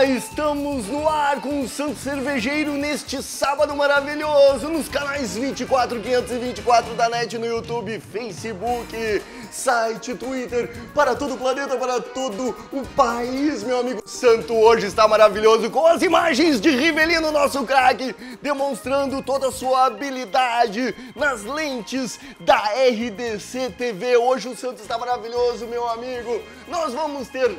Estamos no ar com o Santo Cervejeiro neste sábado maravilhoso nos canais 24, 524 da NET no YouTube, Facebook, site, Twitter, para todo o planeta, para todo o país, meu amigo. Santo hoje está maravilhoso com as imagens de Rivelino, nosso craque, demonstrando toda a sua habilidade nas lentes da RDC TV. Hoje o Santo está maravilhoso, meu amigo. Nós vamos ter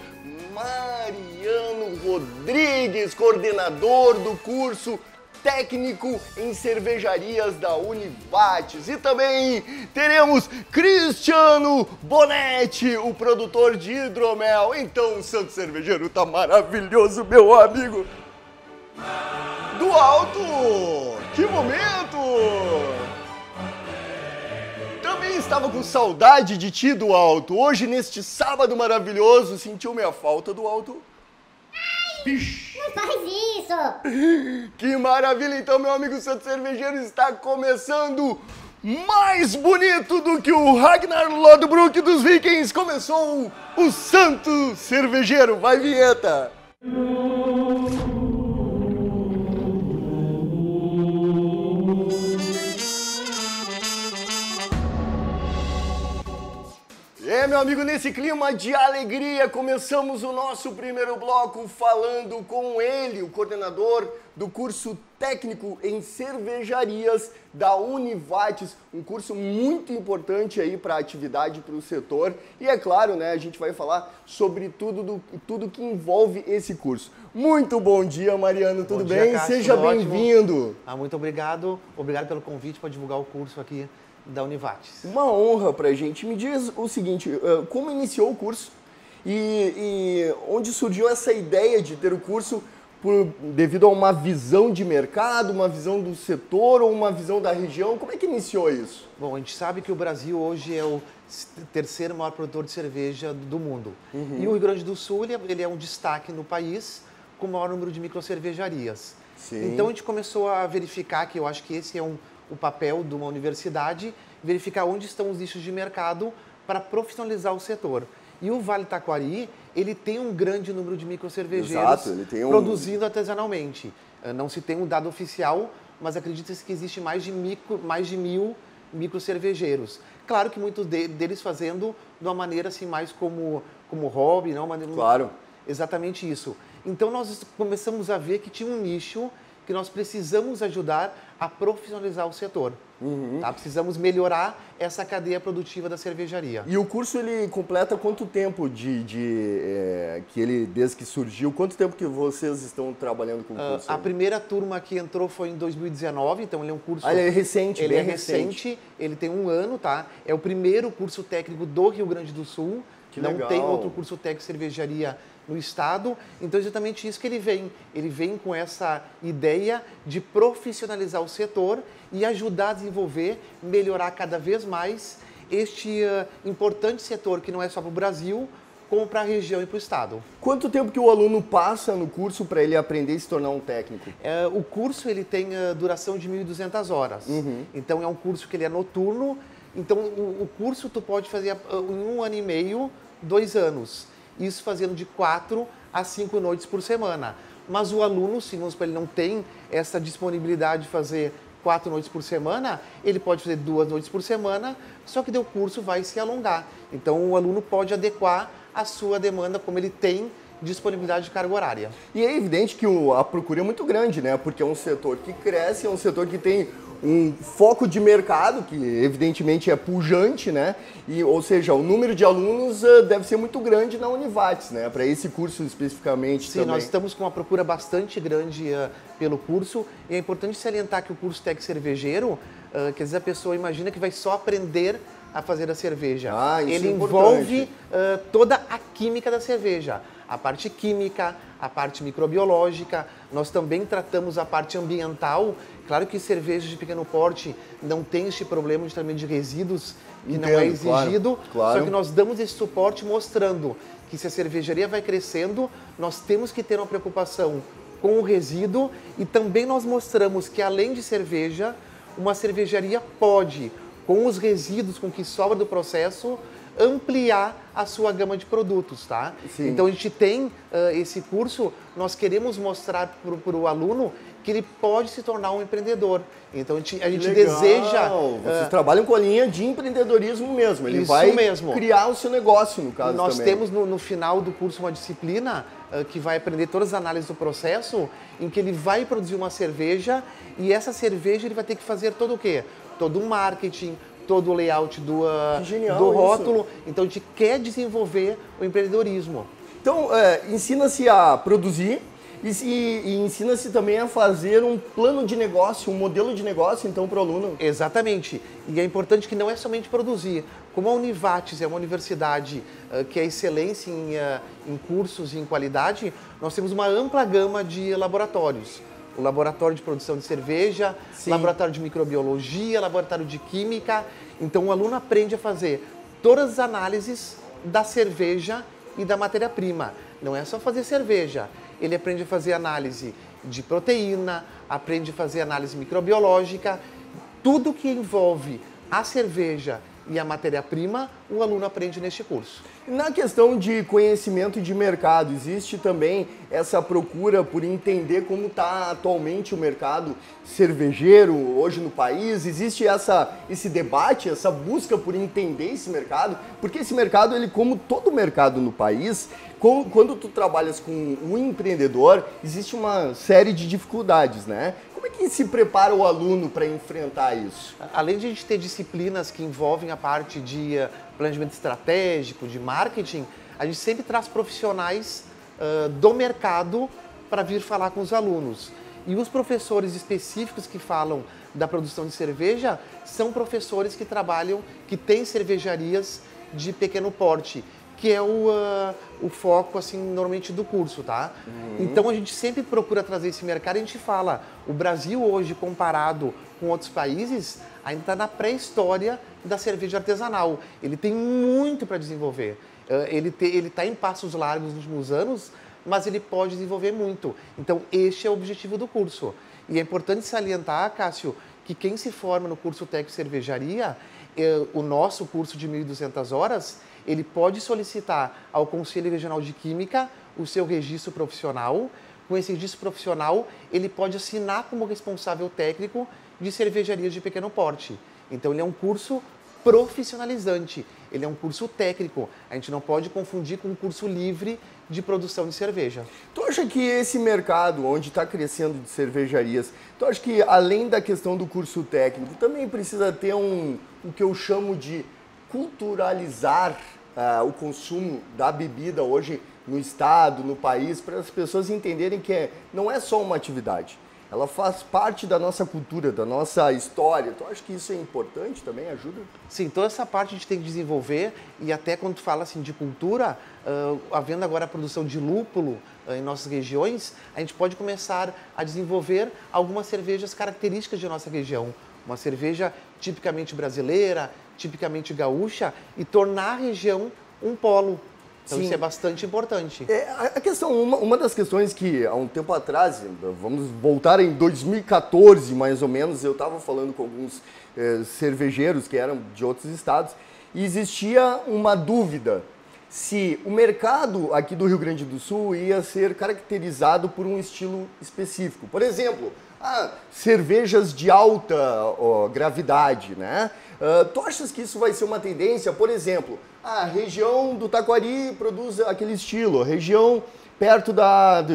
Mariano Rodrigues, coordenador do curso técnico em cervejarias da Univates. E também teremos Cristiano Bonetti, o produtor de hidromel. Então o Santo Cervejeiro tá maravilhoso, meu amigo. Do alto! Que momento! Também estava com saudade de ti, do alto. Hoje, neste sábado maravilhoso, sentiu minha falta, do alto? Pish. Não faz isso! Que maravilha! Então, meu amigo Santo Cervejeiro está começando mais bonito do que o Ragnar Lodbrok dos Vikings. Começou o Santo Cervejeiro. Vai, vinheta! Meu amigo, nesse clima de alegria, começamos o nosso primeiro bloco falando com ele, o coordenador do curso técnico em cervejarias da Univates, um curso muito importante aí para a atividade, para o setor. E é claro, né, a gente vai falar sobre tudo que envolve esse curso. Muito bom dia, Mariano, tudo bem? Cássio, Seja bem-vindo. Muito obrigado pelo convite para divulgar o curso aqui da Univates. Uma honra pra gente. Me diz o seguinte, como iniciou o curso e onde surgiu essa ideia de ter o curso devido a uma visão de mercado, uma visão do setor ou uma visão da região? Como é que iniciou isso? Bom, a gente sabe que o Brasil hoje é o terceiro maior produtor de cerveja do mundo. Uhum. E o Rio Grande do Sul ele é um destaque no país com o maior número de microcervejarias. Sim. Então a gente começou a verificar, que eu acho que esse é o papel de uma universidade, verificar onde estão os nichos de mercado para profissionalizar o setor. E o Vale Taquari, ele tem um grande número de microcervejeiros produzindo artesanalmente. Não se tem um dado oficial, mas acredita-se que existe mais de 1.000 microcervejeiros. Claro que muitos deles fazendo de uma maneira assim mais como hobby, não? Claro. Exatamente isso. Então nós começamos a ver que tinha um nicho que nós precisamos ajudar a profissionalizar o setor. Uhum. Tá? Precisamos melhorar essa cadeia produtiva da cervejaria. E o curso, ele completa quanto tempo desde que surgiu? Quanto tempo que vocês estão trabalhando com o curso? A primeira turma que entrou foi em 2019, então ele é um curso... ele é recente, ele é recente, ele tem 1 ano, tá? É o primeiro curso técnico do Rio Grande do Sul. Que não legal. tem outro curso técnico de cervejaria no estado, então é exatamente isso que ele vem. Ele vem com essa ideia de profissionalizar o setor e ajudar a desenvolver, melhorar cada vez mais este importante setor que não é só para o Brasil, como para a região e para o estado. Quanto tempo que o aluno passa no curso para ele aprender e se tornar um técnico? O curso ele tem duração de 1.200 horas, então é um curso que ele é noturno, então o curso tu pode fazer em 1 ano e meio, 2 anos. Isso fazendo de 4 a 5 noites por semana. Mas o aluno, se ele não tem essa disponibilidade de fazer 4 noites por semana, ele pode fazer 2 noites por semana, só que o curso vai se alongar. Então o aluno pode adequar a sua demanda como ele tem disponibilidade de carga horária. E é evidente que a procura é muito grande, né? Porque é um setor que cresce, é um setor que tem um foco de mercado, que evidentemente é pujante, né? Ou seja, o número de alunos deve ser muito grande na Univates, né? Para esse curso especificamente. Sim, também. Nós estamos com uma procura bastante grande pelo curso. E é importante salientar que o curso técnico cervejeiro, que às vezes a pessoa imagina que vai só aprender a fazer a cerveja. Ele envolve toda a química da cerveja. A parte química, a parte microbiológica, nós também tratamos a parte ambiental. Claro que cervejas de pequeno porte não tem este problema de tratamento de resíduos, que não é exigido, claro. Só que nós damos esse suporte mostrando que se a cervejaria vai crescendo, nós temos que ter uma preocupação com o resíduo e também nós mostramos que além de cerveja, uma cervejaria pode, com os resíduos com que sobra do processo, ampliar a sua gama de produtos, tá? Sim. Então a gente tem esse curso, nós queremos mostrar para o aluno que ele pode se tornar um empreendedor. Então a gente deseja... Vocês trabalham com a linha de empreendedorismo mesmo. Ele Isso vai mesmo. criar o seu negócio, no caso Nós também. temos no final do curso uma disciplina que vai aprender todas as análises do processo, em que ele vai produzir uma cerveja e essa cerveja ele vai ter que fazer todo o quê? Todo o marketing, todo o layout do rótulo. Isso. Então a gente quer desenvolver o empreendedorismo. Então, ensina-se a produzir e ensina-se também a fazer um plano de negócio, um modelo de negócio, então, para o aluno. Exatamente. E é importante que não é somente produzir. Como a Univates é uma universidade que é excelência em cursos e em qualidade, nós temos uma ampla gama de laboratórios. O laboratório de produção de cerveja, Sim. laboratório de microbiologia, laboratório de química. Então o aluno aprende a fazer todas as análises da cerveja e da matéria-prima. Não é só fazer cerveja. Ele aprende a fazer análise de proteína, aprende a fazer análise microbiológica. Tudo que envolve a cerveja e a matéria-prima, o aluno aprende neste curso. Na questão de conhecimento de mercado, existe também essa procura por entender como está atualmente o mercado cervejeiro hoje no país? Existe esse debate, essa busca por entender esse mercado? Porque esse mercado, ele, como todo mercado no país, quando tu trabalhas com um empreendedor, existe uma série de dificuldades, né? Como é que se prepara o aluno para enfrentar isso? Além de a gente ter disciplinas que envolvem a parte de planejamento estratégico, de marketing, a gente sempre traz profissionais do mercado para vir falar com os alunos. E os professores específicos que falam da produção de cerveja são professores que trabalham, que têm cervejarias de pequeno porte, que é o foco, assim, normalmente do curso, tá? Então a gente sempre procura trazer esse mercado e a gente fala, o Brasil hoje, comparado com outros países, ainda está na pré-história da cerveja artesanal. Ele tem muito para desenvolver. Ele está em passos largos nos últimos anos, mas ele pode desenvolver muito. Então este é o objetivo do curso. E é importante salientar, Cássio, que quem se forma no curso técnico de cervejaria, o nosso curso de 1.200 horas, ele pode solicitar ao Conselho Regional de Química o seu registro profissional. Com esse registro profissional, ele pode assinar como responsável técnico de cervejarias de pequeno porte. Então, ele é um curso profissionalizante, ele é um curso técnico. A gente não pode confundir com um curso livre de produção de cerveja. Tu acha que esse mercado, onde está crescendo de cervejarias, tu acha que além da questão do curso técnico, também precisa ter o que eu chamo de culturalizar o consumo da bebida hoje no estado, no país, para as pessoas entenderem que não é só uma atividade, ela faz parte da nossa cultura, da nossa história. Tu acha que isso é importante também, ajuda? Sim, toda essa parte a gente tem que desenvolver e até quando tu fala assim de cultura, havendo agora a produção de lúpulo em nossas regiões, a gente pode começar a desenvolver algumas cervejas características de nossa região. Uma cerveja tipicamente brasileira, tipicamente gaúcha e tornar a região um polo. Então Sim. isso é bastante importante. A questão, uma das questões que há um tempo atrás, vamos voltar em 2014 mais ou menos, eu estava falando com alguns cervejeiros que eram de outros estados e existia uma dúvida se o mercado aqui do Rio Grande do Sul ia ser caracterizado por um estilo específico. Por exemplo, cervejas de alta gravidade, né? Tu achas que isso vai ser uma tendência? Por exemplo, a região do Taquari produz aquele estilo, a região perto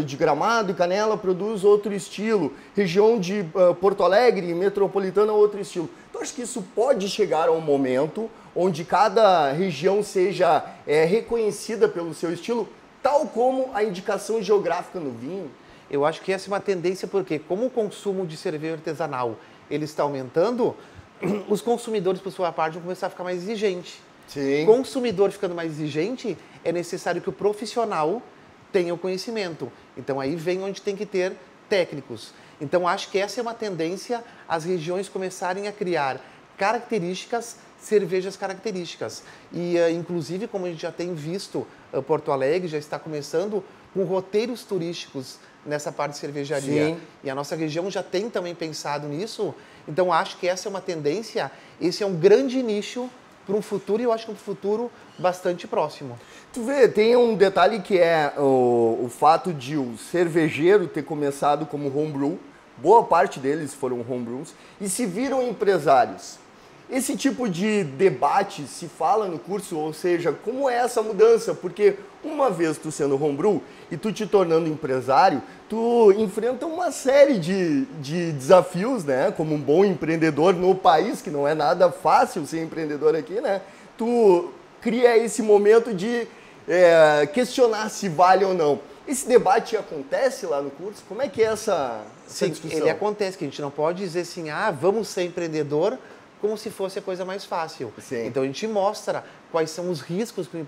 de Gramado e Canela produz outro estilo, região de Porto Alegre, metropolitana, outro estilo. Tu acha que isso pode chegar a um momento onde cada região seja reconhecida pelo seu estilo, tal como a indicação geográfica no vinho? Eu acho que essa é uma tendência porque, como o consumo de cerveja artesanal ele está aumentando, os consumidores, por sua parte, vão começar a ficar mais exigentes. Sim. Consumidor ficando mais exigente, é necessário que o profissional tenha o conhecimento. Então aí vem onde tem que ter técnicos. Então acho que essa é uma tendência, as regiões começarem a criar características, cervejas características. E inclusive, como a gente já tem visto, Porto Alegre já está começando com roteiros turísticos nessa parte de cervejaria. Sim. E a nossa região já tem também pensado nisso. Então acho que essa é uma tendência, esse é um grande nicho para um futuro, e eu acho que um futuro bastante próximo. Tu vê, tem um detalhe que é o fato de o cervejeiro ter começado como homebrew, boa parte deles foram homebrews, e se viram empresários. Esse tipo de debate se fala no curso, ou seja, como é essa mudança? Porque uma vez tu sendo homebrew e tu te tornando empresário, tu enfrenta uma série de desafios, né? Como um bom empreendedor no país, que não é nada fácil ser empreendedor aqui, né? Tu cria esse momento de questionar se vale ou não. Esse debate acontece lá no curso? Como é que é essa discussão? Ele acontece, que a gente não pode dizer assim, vamos ser empreendedor, como se fosse a coisa mais fácil. Sim. Então a gente mostra quais são os riscos que o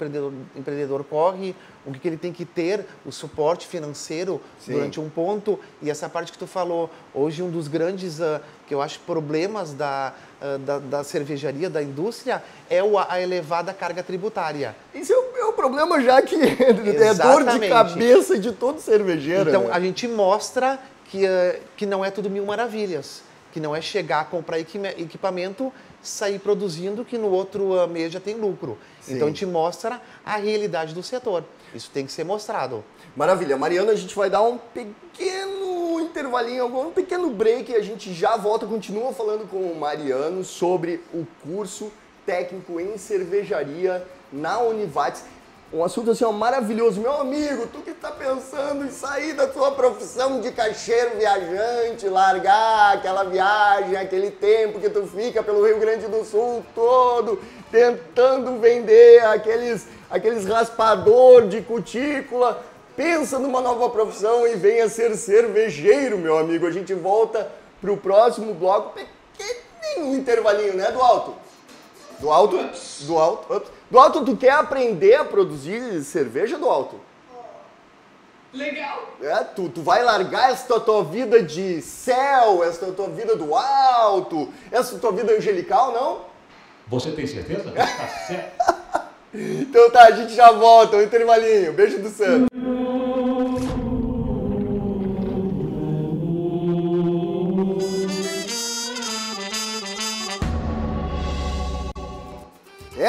empreendedor corre, o que ele tem que ter, o suporte financeiro durante um ponto. E essa parte que tu falou, hoje um dos grandes, que eu acho, problemas da cervejaria, da indústria, é a elevada carga tributária. Isso é o problema já que é dor de cabeça de todo cervejeiro. Então, né? a gente mostra que não é tudo mil maravilhas, que não é chegar, comprar equipamento, sair produzindo, que no outro mês já tem lucro. Sim. Então, a gente mostra a realidade do setor. Isso tem que ser mostrado. Maravilha. Mariana, a gente vai dar um pequeno intervalinho, um pequeno break e a gente já volta, continua falando com o Mariano sobre o curso técnico em cervejaria na Univates. Um assunto assim, maravilhoso. Meu amigo, tu que está pensando em sair da tua profissão de caixeiro viajante, largar aquela viagem, aquele tempo que tu fica pelo Rio Grande do Sul todo, tentando vender aqueles raspador de cutícula, pensa numa nova profissão e venha ser cervejeiro, meu amigo. A gente volta pro próximo bloco, pequenininho intervalinho, né, do alto? Do alto? Do alto? Ups. Do alto, tu quer aprender a produzir cerveja, do alto? Legal! Tu vai largar esta tua vida de céu, esta tua vida do alto, essa tua vida angelical, não? Você tem certeza? Tá certo. Então tá, a gente já volta, um intervalinho. Beijo do santo.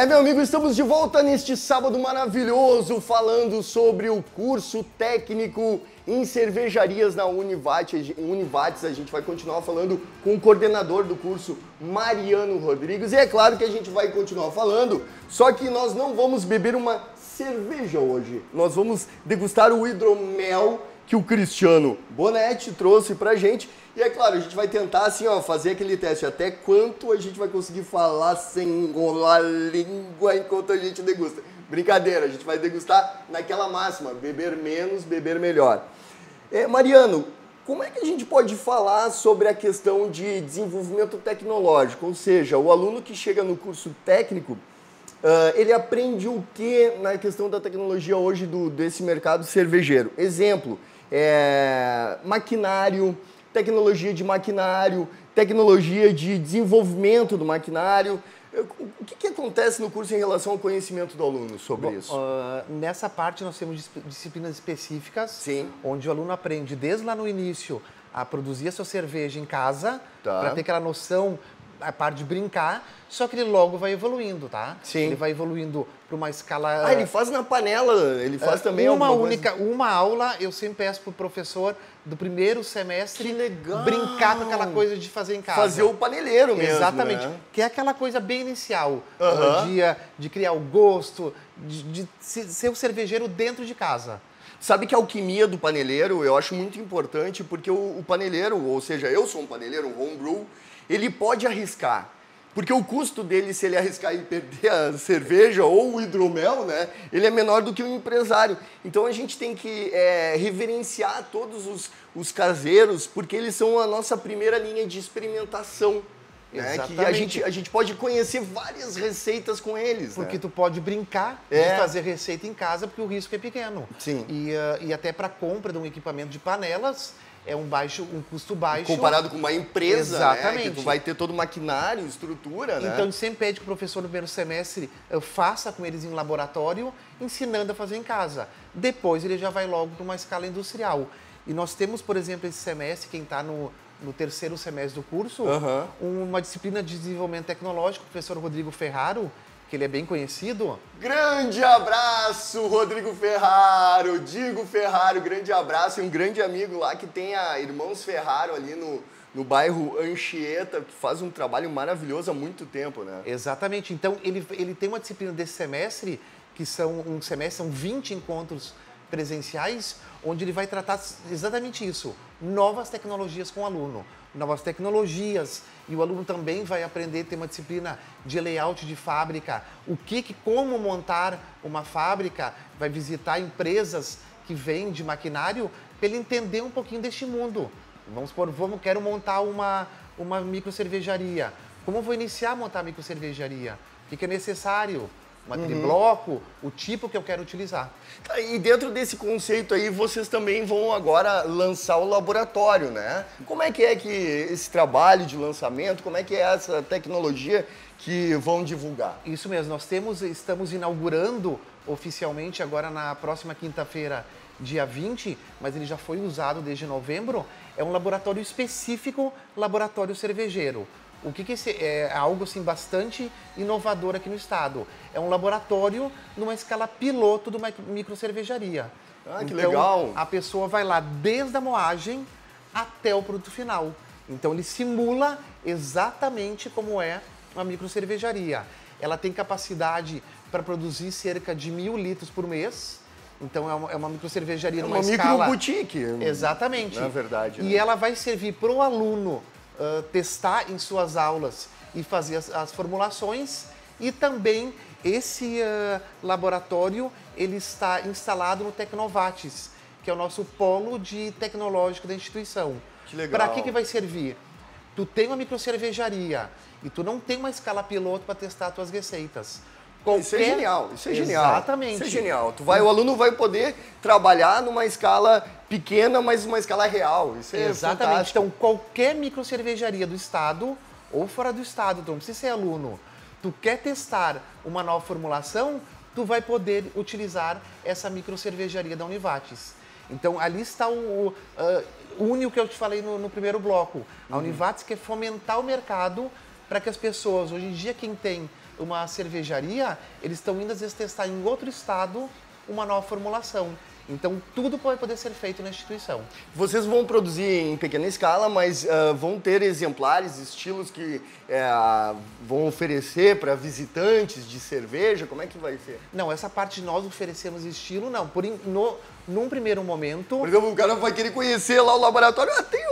Meu amigo, estamos de volta neste sábado maravilhoso falando sobre o curso técnico em cervejarias na Univates. A gente vai continuar falando com o coordenador do curso, Mariano Rodrigues. E é claro que a gente vai continuar falando, só que nós não vamos beber uma cerveja hoje. Nós vamos degustar o hidromel que o Cristiano Bonetti trouxe pra gente. E é claro, a gente vai tentar assim, fazer aquele teste até quanto a gente vai conseguir falar sem enrolar a língua enquanto a gente degusta. Brincadeira, a gente vai degustar naquela máxima, beber menos, beber melhor. Mariano, como é que a gente pode falar sobre a questão de desenvolvimento tecnológico? Ou seja, o aluno que chega no curso técnico, ele aprende o que na questão da tecnologia hoje desse mercado cervejeiro? Exemplo, maquinário, tecnologia de maquinário, tecnologia de desenvolvimento do maquinário. O que acontece no curso em relação ao conhecimento do aluno sobre isso? Nessa parte nós temos disciplinas específicas, Sim. Onde o aluno aprende desde lá no início a produzir a sua cerveja em casa, para ter aquela noção, a parte de brincar, só que ele logo vai evoluindo, tá? Sim. Ele vai evoluindo para uma escala... ele faz na panela, ele faz também uma aula, eu sempre peço pro professor do primeiro semestre Que legal! Brincar com aquela coisa de fazer em casa. Fazer o paneleiro mesmo, Exatamente. né? Que é aquela coisa bem inicial, Uhum. de criar o gosto, de ser o cervejeiro dentro de casa. Sabe que a alquimia do paneleiro eu acho muito importante, porque o paneleiro, ou seja, eu sou um paneleiro, um homebrew, ele pode arriscar. Porque o custo dele, se ele arriscar e perder a cerveja ou o hidromel, né, ele é menor do que o empresário. Então a gente tem que reverenciar todos os caseiros, porque eles são a nossa primeira linha de experimentação. Né, que a gente pode conhecer várias receitas com eles. Porque né? tu pode brincar de fazer receita em casa, porque o risco é pequeno. Sim. E até para compra de um equipamento de panelas, é um custo baixo. Comparado com uma empresa, Exatamente. Né, que tu vai ter todo o maquinário, estrutura, né? Então, a gente sempre pede que o professor no primeiro semestre faça com eles em laboratório, ensinando a fazer em casa. Depois, ele já vai logo para uma escala industrial. E nós temos, por exemplo, esse semestre, quem está no terceiro semestre do curso, uma disciplina de desenvolvimento tecnológico, o professor Rodrigo Ferraro, que ele é bem conhecido. Grande abraço, Rodrigo Ferraro, Digo Ferraro, grande abraço. E um grande amigo lá que tem a Irmãos Ferraro ali no bairro Anchieta, que faz um trabalho maravilhoso há muito tempo, né? Exatamente. Então, ele tem uma disciplina desse semestre, que são 20 encontros presenciais, onde ele vai tratar exatamente isso, novas tecnologias com o aluno, novas tecnologias, e o aluno também vai aprender, ter uma disciplina de layout de fábrica, como montar uma fábrica, vai visitar empresas que vendem maquinário, para ele entender um pouquinho deste mundo. Vamos supor, quero montar uma microcervejaria. Como eu vou iniciar a montar a microcervejaria? O que é necessário? Uma tribloco, o tipo que eu quero utilizar. E dentro desse conceito aí, vocês também vão agora lançar o laboratório, né? Como é que esse trabalho de lançamento, como é que é essa tecnologia que vão divulgar? Isso mesmo, nós estamos inaugurando oficialmente agora na próxima quinta-feira, dia 20, mas ele já foi usado desde novembro, é um laboratório específico, laboratório cervejeiro. O que é algo assim bastante inovador aqui no estado? É um laboratório numa escala piloto de uma microcervejaria. Ah, que então, legal! A pessoa vai lá desde a moagem até o produto final. Então ele simula exatamente como é uma microcervejaria. Ela tem capacidade para produzir cerca de 1.000 litros por mês. Então é uma microcervejaria numa escala... Uma micro-boutique. Exatamente. Na verdade. E né? ela vai servir para o aluno testar em suas aulas e fazer as formulações, e também esse laboratório ele está instalado no Tecnovates, que é o nosso polo tecnológico da instituição. Que legal. Para que vai servir? Tu tem uma microcervejaria e tu não tem uma escala piloto para testar as tuas receitas. Isso é genial, isso é genial. Exatamente. Isso é genial. O aluno vai poder trabalhar numa escala pequena, mas uma escala real. Isso é Exatamente. fantástico. Então, qualquer microcervejaria do estado ou fora do estado, então não precisa ser aluno, tu quer testar uma nova formulação, tu vai poder utilizar essa microcervejaria da Univates. Então, ali está une o que eu te falei no primeiro bloco. A Univates quer fomentar o mercado para que as pessoas, hoje em dia, quem tem uma cervejaria, eles estão indo às vezes testar em outro estado uma nova formulação. Então, tudo pode poder ser feito na instituição. Vocês vão produzir em pequena escala, mas vão ter exemplares, estilos que vão oferecer para visitantes de cerveja? Como é que vai ser? Não, essa parte de nós oferecemos estilo, não. Num primeiro momento... Por exemplo, o cara vai querer conhecer lá o laboratório. Tem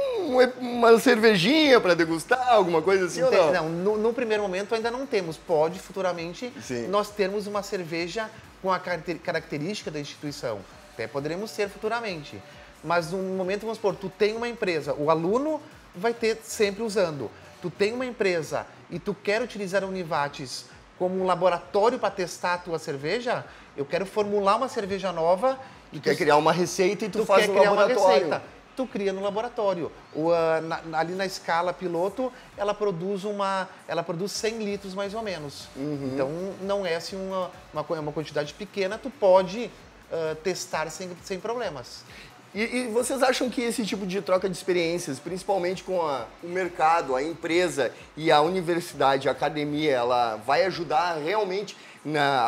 uma cervejinha para degustar, alguma coisa assim ou não? Não, no primeiro momento ainda não temos. Pode, futuramente, Sim. nós termos uma cerveja com a característica da instituição. Até poderemos ter futuramente. Mas no momento, vamos supor, tu tem uma empresa, o aluno vai ter sempre usando. Tu tem uma empresa e tu quer utilizar a Univates como um laboratório para testar a tua cerveja, eu quero formular uma cerveja nova. Tu quer criar uma receita e tu faz no quer criar laboratório. uma receita. Tu cria no laboratório. Ali na escala piloto, ela produz 100 litros mais ou menos. Então, não é assim uma quantidade pequena, tu pode testar sem problemas. E vocês acham que esse tipo de troca de experiências, principalmente com o mercado, a empresa e a universidade, a academia, ela vai ajudar realmente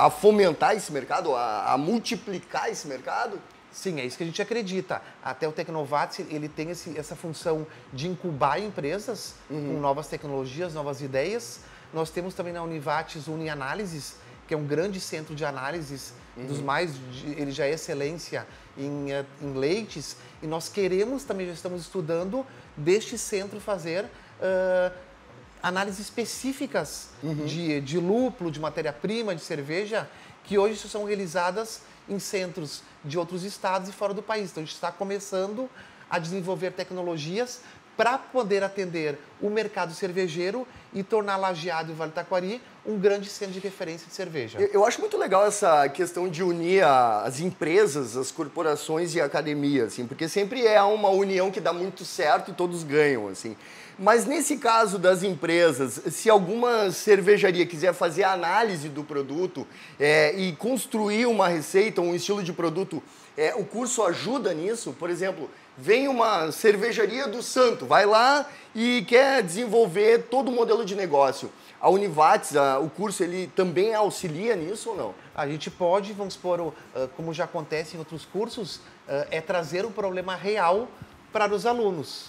a fomentar esse mercado, a multiplicar esse mercado? Sim, é isso que a gente acredita. Até o Tecnovates, ele tem essa função de incubar empresas com novas tecnologias, novas ideias. Nós temos também na Univates o Unianálises, que é um grande centro de análises dos ele já é excelência em leites, e nós queremos também, já estamos estudando, deste centro fazer análises específicas de lúpulo, de matéria-prima, de cerveja, que hoje são realizadas em centros de outros estados e fora do país. Então, a gente está começando a desenvolver tecnologias para poder atender o mercado cervejeiro e tornar Lajeado e Vale do Taquari um grande centro de referência de cerveja. Eu acho muito legal essa questão de unir as empresas, as corporações e a academia, assim, porque sempre é uma união que dá muito certo e todos ganham, assim. Mas nesse caso das empresas, se alguma cervejaria quiser fazer a análise do produto e construir uma receita, um estilo de produto o curso ajuda nisso? Por exemplo, vem uma cervejaria do Santo, vai lá e quer desenvolver todo o modelo de negócio. A Univates, o curso, ele também auxilia nisso ou não? A gente pode, vamos supor, como já acontece em outros cursos, é trazer o problema real para os alunos.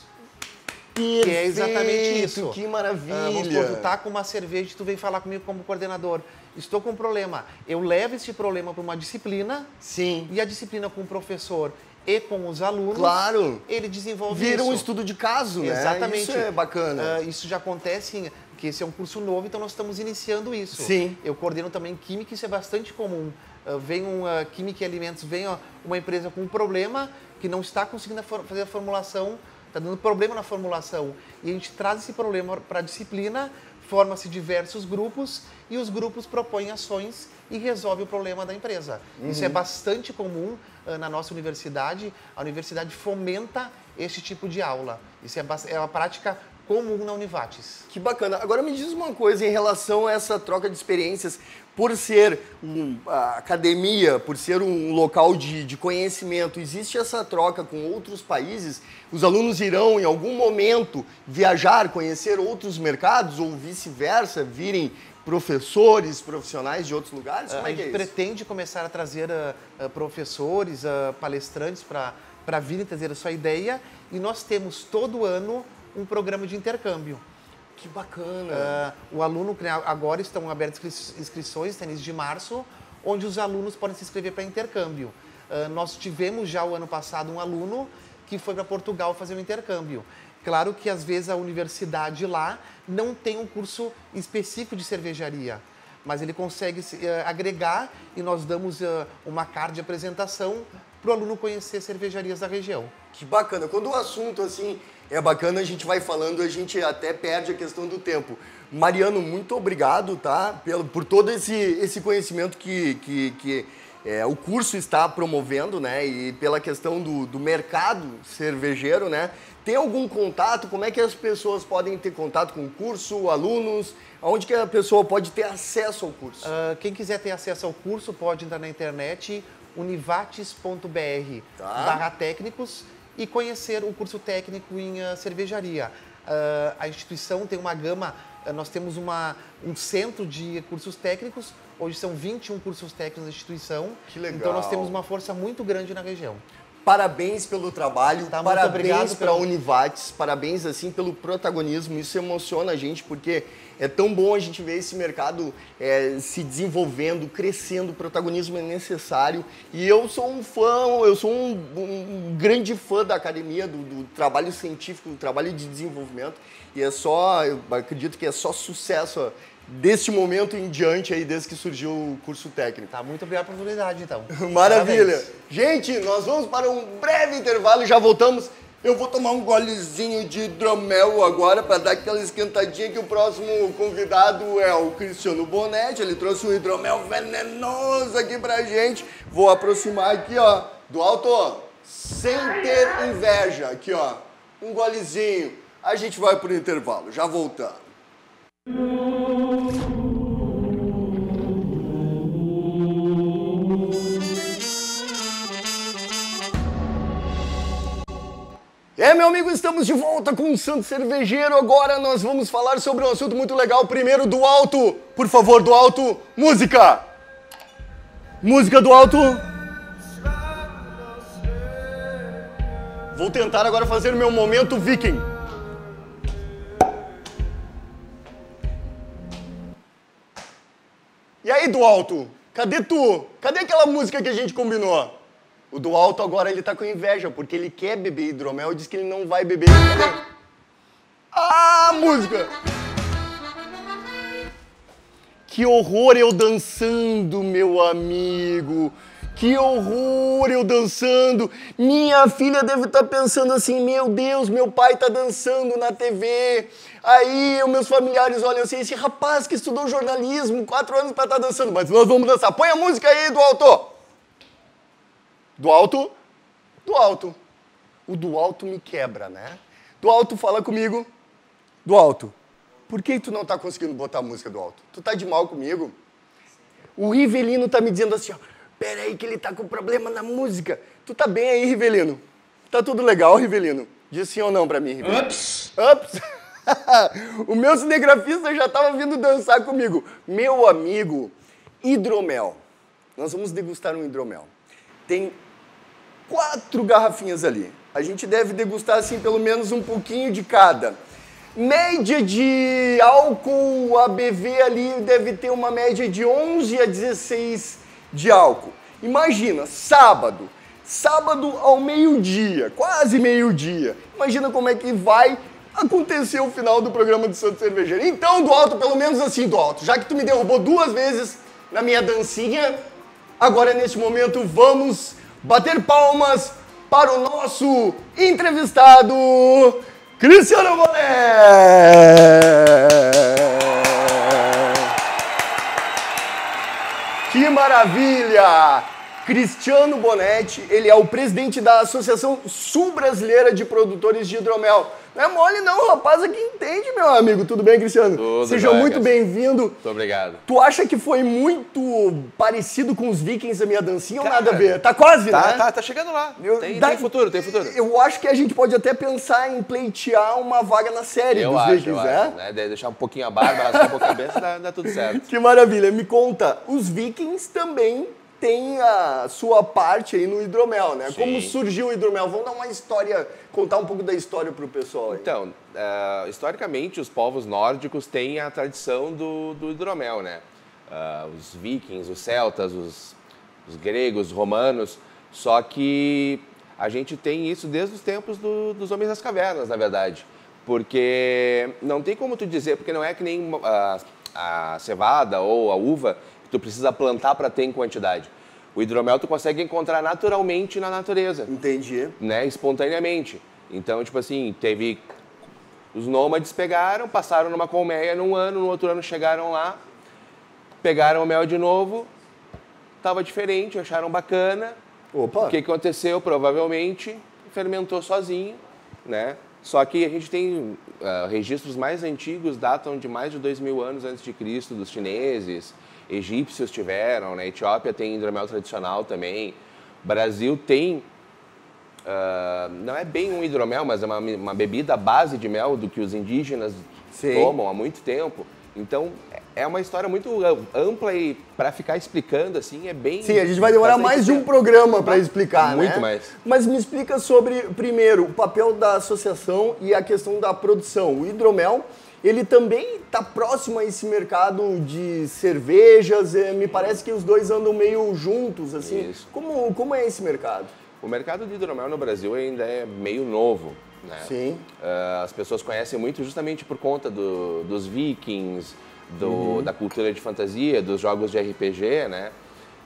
Perfeito, que é exatamente isso. Que maravilha! Vamos supor, tu tá com uma cerveja e tu vem falar comigo como coordenador. Estou com um problema. Eu levo esse problema para uma disciplina. Sim. E a disciplina com o professor e com os alunos, claro, ele desenvolve vira isso. um estudo de caso, né? Exatamente. Isso é bacana. Isso já acontece, que esse é um curso novo, então nós estamos iniciando isso. Sim. Eu coordeno também Química, isso é bastante comum. Vem Química e Alimentos, vem uma empresa com um problema que não está conseguindo fazer a formulação, está dando problema na formulação. E a gente traz esse problema para a disciplina, forma-se diversos grupos e os grupos propõem ações e resolvem o problema da empresa. Isso é bastante comum na nossa universidade. A universidade fomenta esse tipo de aula. Isso é uma prática comum na Univates. Que bacana. Agora me diz uma coisa em relação a essa troca de experiências. Por ser a academia, por ser um local de conhecimento, existe essa troca com outros países? Os alunos irão, em algum momento, viajar, conhecer outros mercados ou vice-versa, virem professores, profissionais de outros lugares? Como é que é isso? A gente pretende começar a trazer professores, palestrantes para virem trazer a sua ideia, e nós temos todo ano um programa de intercâmbio. Que bacana! O aluno, agora estão abertas inscrições, até início de março, onde os alunos podem se inscrever para intercâmbio. Nós tivemos já o ano passado um aluno que foi para Portugal fazer um intercâmbio. Claro que às vezes a universidade lá não tem um curso específico de cervejaria, mas ele consegue agregar e nós damos uma carta de apresentação para o aluno conhecer cervejarias da região. Que bacana. Quando o assunto assim é bacana, a gente vai falando, a gente até perde a questão do tempo. Mariano, muito obrigado, tá? Por todo esse conhecimento que o curso está promovendo, né? E pela questão do mercado cervejeiro, né? Tem algum contato? Como é que as pessoas podem ter contato com o curso, alunos? Onde que a pessoa pode ter acesso ao curso? Quem quiser ter acesso ao curso pode entrar na internet, univates.br/técnicos e conhecer o curso técnico em cervejaria. A instituição tem uma gama, nós temos um centro de cursos técnicos, hoje são 21 cursos técnicos na instituição. Que legal. Então nós temos uma força muito grande na região. Parabéns pelo trabalho, Tá, parabéns para a Univates, parabéns assim pelo protagonismo, isso emociona a gente porque é tão bom a gente ver esse mercado se desenvolvendo, crescendo, o protagonismo é necessário e eu sou um fã, eu sou um grande fã da academia, do trabalho científico, do trabalho de desenvolvimento e eu acredito que é só sucesso deste momento em diante aí, desde que surgiu o curso técnico. Tá, muito obrigado pela oportunidade, então. Maravilha. Parabéns. Gente, nós vamos para um breve intervalo e já voltamos. Eu vou tomar um golezinho de hidromel agora para dar aquela esquentadinha que o próximo convidado é o Cristiano Bonetti. Ele trouxe um hidromel venenoso aqui pra gente. Vou aproximar aqui, ó, do alto, ó, sem ter inveja. Aqui, ó, um golezinho. A gente vai pro intervalo, já voltamos. Meu amigo, estamos de volta com o Santo Cervejeiro. Agora nós vamos falar sobre um assunto muito legal. Primeiro, do alto. Por favor, do alto. Música. Música do alto. Vou tentar agora fazer o meu momento viking. E aí, do alto? Cadê tu? Cadê aquela música que a gente combinou? O do alto agora ele tá com inveja, porque ele quer beber hidromel e diz que ele não vai beber. Ah, música! Que horror eu dançando, meu amigo! Que horror eu dançando! Minha filha deve estar pensando assim, meu Deus, meu pai tá dançando na TV. Aí os meus familiares olham assim, esse rapaz que estudou jornalismo, 4 anos para estar dançando, mas nós vamos dançar. Põe a música aí do alto! Do alto, do alto. O do alto me quebra, né? Do alto, fala comigo. Do alto. Por que tu não tá conseguindo botar a música do alto? Tu tá de mal comigo? O Rivelino tá me dizendo assim, ó, peraí que ele tá com problema na música. Tu tá bem aí, Rivelino? Tá tudo legal, Rivelino? Diz sim ou não pra mim, Rivelino. Ups! Ups! O meu cinegrafista já tava vindo dançar comigo. Meu amigo, hidromel. Nós vamos degustar um hidromel. Tem 4 garrafinhas ali. A gente deve degustar, assim, pelo menos um pouquinho de cada. Média de álcool ABV ali deve ter uma média de 11 a 16 de álcool. Imagina, sábado ao meio-dia, quase meio-dia. Imagina como é que vai acontecer o final do programa do Santo Cervejeiro. Então, do alto, pelo menos assim, do alto. Já que tu me derrubou 2 vezes na minha dancinha, agora neste momento vamos bater palmas para o nosso entrevistado, Cristiano Bonetti! Que maravilha! Cristiano Bonetti, ele é o presidente da Associação Sul-Brasileira de Produtores de Hidromel. Não é mole não, rapaz, aqui entende, meu amigo. Tudo bem, Cristiano? Tudo Seja jóia, muito Cássio. bem-vindo. Muito obrigado. Tu acha que foi muito parecido com os Vikings a minha dancinha ou Cara, nada a ver? Tá quase, né? Tá chegando lá. Tem Daí- futuro, tem futuro. Eu acho que a gente pode até pensar em pleitear uma vaga na série dos Vikings, né? né? Deixar um pouquinho a barba, raspar um pouco a cabeça, dá tudo certo. Que maravilha. Me conta, os Vikings também têm a sua parte aí no hidromel, né? Sim. Como surgiu o hidromel? Vamos dar uma história, contar um pouco da história pro pessoal aí. Então, historicamente, os povos nórdicos têm a tradição do hidromel, né? Os vikings, os celtas, os gregos, os romanos. Só que a gente tem isso desde os tempos dos homens das cavernas, na verdade. Porque não tem como tu dizer, porque não é que nem a cevada ou a uva que tu precisa plantar para ter em quantidade. O hidromel tu consegue encontrar naturalmente na natureza, Entendi. né? Espontaneamente. Então, tipo assim, teve... Os nômades pegaram, passaram numa colmeia num ano, no outro ano chegaram lá, pegaram o mel de novo, estava diferente, acharam bacana. Opa. O que aconteceu? Provavelmente fermentou sozinho, né? Só que a gente tem registros mais antigos, datam de mais de 2000 anos antes de Cristo, dos chineses, egípcios tiveram, né? Etiópia tem hidromel tradicional também. Brasil tem, não é bem um hidromel, mas é uma bebida à base de mel do que os indígenas Sim. tomam há muito tempo. Então, é uma história muito ampla e para ficar explicando, assim, é bem... Sim, a gente vai demorar bastante mais de um tempo. programa para explicar, né? Muito mais. Mas me explica sobre, primeiro, o papel da associação e a questão da produção. O hidromel, ele também está próximo a esse mercado de cervejas, me parece que os dois andam meio juntos, assim. Isso. Como é esse mercado? O mercado de hidromel no Brasil ainda é meio novo, né? Sim. As pessoas conhecem muito justamente por conta dos vikings, da cultura de fantasia, dos jogos de RPG, né?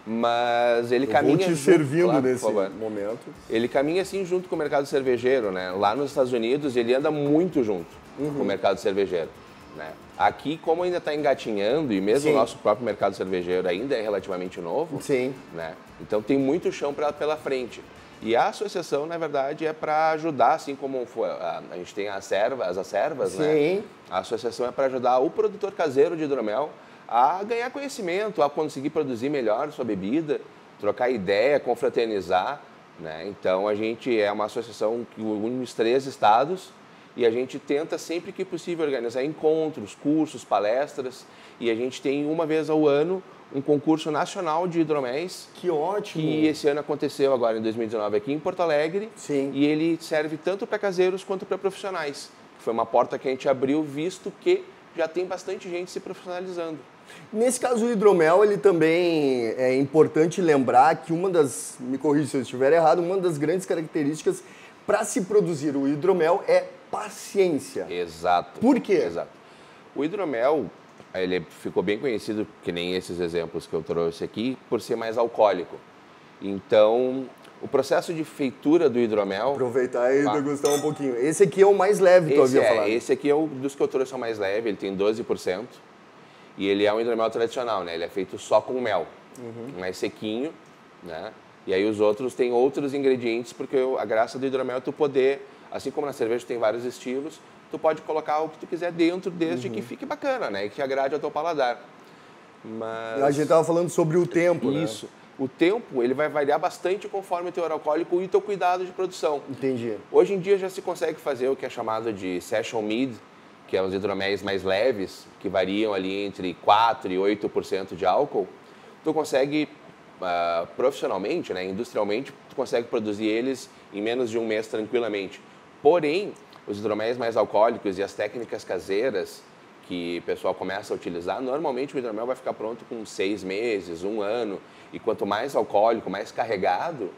Mas ele caminha... Vou te junto, servindo claro, por nesse favor. momento. Ele caminha assim junto com o mercado cervejeiro, né? Lá nos Estados Unidos ele anda muito junto com o mercado cervejeiro, né? Aqui, como ainda está engatinhando e mesmo Sim. o nosso próprio mercado cervejeiro ainda é relativamente novo, Sim. né? Então tem muito chão pela frente. E a associação, na verdade, é para ajudar, assim como a gente tem as acervas, Sim. né? A associação é para ajudar o produtor caseiro de hidromel a ganhar conhecimento, a conseguir produzir melhor sua bebida, trocar ideia, confraternizar, né? Então a gente é uma associação que une os 3 estados e a gente tenta sempre que possível organizar encontros, cursos, palestras e a gente tem uma vez ao ano um concurso nacional de hidroméis Que ótimo. que esse ano aconteceu agora em 2019 aqui em Porto Alegre. Sim. E ele serve tanto para caseiros quanto para profissionais. Foi uma porta que a gente abriu visto que já tem bastante gente se profissionalizando. Nesse caso, o hidromel, ele também é importante lembrar que me corrija se eu estiver errado, uma das grandes características para se produzir o hidromel é paciência. Exato. Por quê? Exato. O hidromel, ele ficou bem conhecido, que nem esses exemplos que eu trouxe aqui, por ser mais alcoólico. Então, o processo de feitura do hidromel... Aproveitar e degustar um pouquinho. Esse aqui é o mais leve, tu havia falado. Esse aqui é o dos que eu trouxe é o mais leve, ele tem 12%. E ele é um hidromel tradicional, né? Ele é feito só com mel, mais sequinho, né? E aí os outros têm outros ingredientes, porque a graça do hidromel é tu poder, assim como na cerveja tem vários estilos, tu pode colocar o que tu quiser dentro, desde que fique bacana, né? E que agrade ao teu paladar. Mas... A gente estava falando sobre o tempo, Isso. o tempo ele vai variar bastante conforme o teor alcoólico e o teu cuidado de produção. Entendi. Hoje em dia já se consegue fazer o que é chamado de session mid, que é os hidroméis mais leves, que variam ali entre 4% e 8% de álcool. Tu consegue, profissionalmente, né, industrialmente, tu consegue produzir eles em menos de um mês tranquilamente. Porém, os hidroméis mais alcoólicos e as técnicas caseiras que o pessoal começa a utilizar, normalmente o hidromel vai ficar pronto com 6 meses, 1 ano. E quanto mais alcoólico, mais carregado,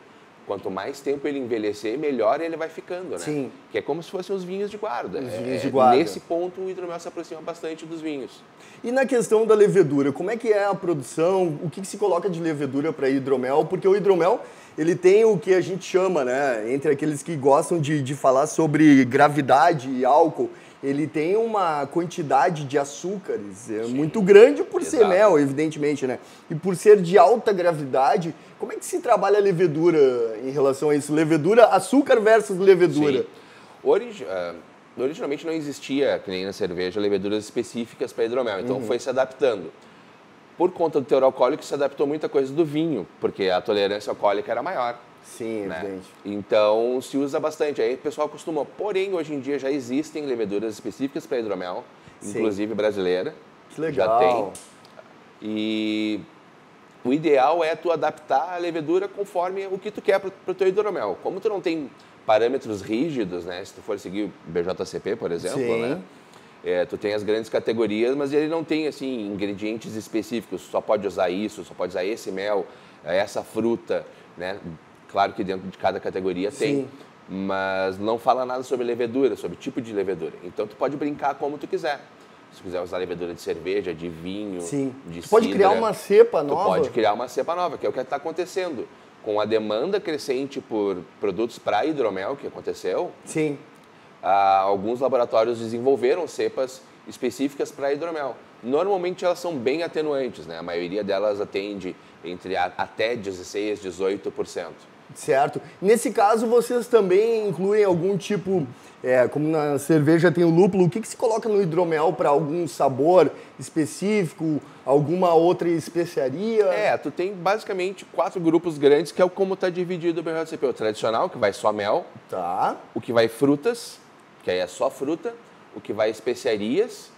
quanto mais tempo ele envelhecer, melhor ele vai ficando, né? Sim. Que é como se fossem os vinhos de guarda. Os vinhos de guarda. Nesse ponto, o hidromel se aproxima bastante dos vinhos. E na questão da levedura, como é que é a produção? O que se coloca de levedura para hidromel? Porque o hidromel, ele tem o que a gente chama, né, entre aqueles que gostam de falar sobre gravidade e álcool, ele tem uma quantidade de açúcares muito grande por ser mel, evidentemente, né? E por ser de alta gravidade, como é que se trabalha a levedura em relação a isso? Levedura, açúcar versus levedura. Originalmente não existia, que nem na cerveja, leveduras específicas para hidromel, então foi se adaptando. Por conta do teor alcoólico, se adaptou muita coisa do vinho, porque a tolerância alcoólica era maior. Sim, né? evidente. Então se usa bastante, aí o pessoal acostuma. Porém, hoje em dia já existem leveduras específicas para hidromel, inclusive brasileira. Que legal. Já tem. E o ideal é tu adaptar a levedura conforme o que tu quer para o teu hidromel. Como tu não tem parâmetros rígidos, né? Se tu for seguir o BJCP, por exemplo, né? Tu tem as grandes categorias, mas ele não tem assim ingredientes específicos. Só pode usar isso, só pode usar esse mel, essa fruta, né? Claro que dentro de cada categoria tem, mas não fala nada sobre levedura, sobre tipo de levedura. Então tu pode brincar como tu quiser. Se tu quiser usar levedura de cerveja, de vinho, de cidra, pode criar uma cepa nova. Tu pode criar uma cepa nova, que é o que está acontecendo. Com a demanda crescente por produtos para hidromel, que aconteceu, alguns laboratórios desenvolveram cepas específicas para hidromel. Normalmente elas são bem atenuantes, né? A maioria delas atende entre até 16%, 18%. Certo. Nesse caso, vocês também incluem algum tipo, como na cerveja tem o lúpulo, o que se coloca no hidromel para algum sabor específico, alguma outra especiaria? Tu tem basicamente 4 grupos grandes, que é como está dividido o BJCP. O tradicional, que vai só mel. Tá. O que vai frutas, que aí é só fruta. O que vai especiarias.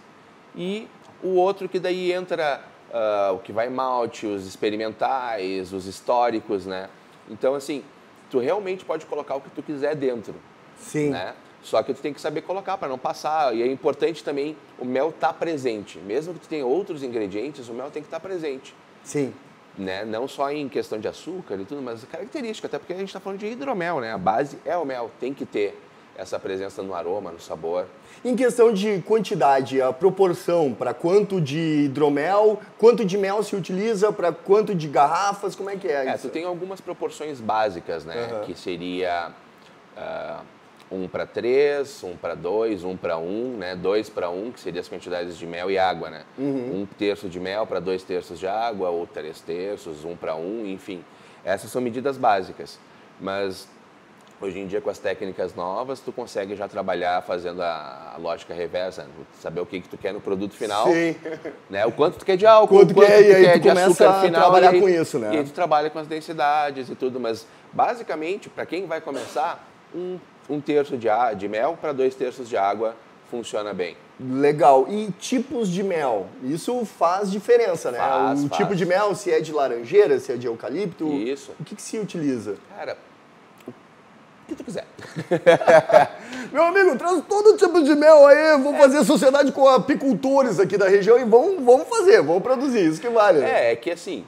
E o outro que daí entra o que vai malte, os experimentais, os históricos, né? Então, assim, tu realmente pode colocar o que tu quiser dentro. Sim. Né? Só que tu tem que saber colocar para não passar. E é importante também o mel estar presente. Mesmo que tu tenha outros ingredientes, o mel tem que estar presente. Sim. Né? Não só em questão de açúcar e tudo, mas característica. Até porque a gente está falando de hidromel, né? A base é o mel. Tem que ter essa presença no aroma, no sabor. Em questão de quantidade, a proporção para quanto de hidromel, quanto de mel se utiliza, para quanto de garrafas, como é que é isso? Tu tem algumas proporções básicas, né? Que seria 1 para 3, 1 para 2, 1 para 1, né? 2 para 1, que seria as quantidades de mel e água, né? 1/3 de mel para 2/3 de água, ou 3/3, 1 para 1, enfim. Essas são medidas básicas, mas hoje em dia, com as técnicas novas, tu consegue já trabalhar fazendo a lógica reversa, saber o que tu quer no produto final, né? O quanto tu quer de álcool, quanto tu quer de começa açúcar a final, trabalhar com isso, né? E aí tu trabalha com as densidades e tudo, mas basicamente, para quem vai começar, 1/3 de mel para 2/3 de água funciona bem. Legal. E tipos de mel? Isso faz diferença, né? Faz. Tipo de mel, se é de laranjeira, se é de eucalipto. Isso. O que se utiliza? Cara, o que tu quiser. Meu amigo, traz todo tipo de mel aí, vamos fazer sociedade com apicultores aqui da região e vamos produzir, isso que vale. Né? É que assim,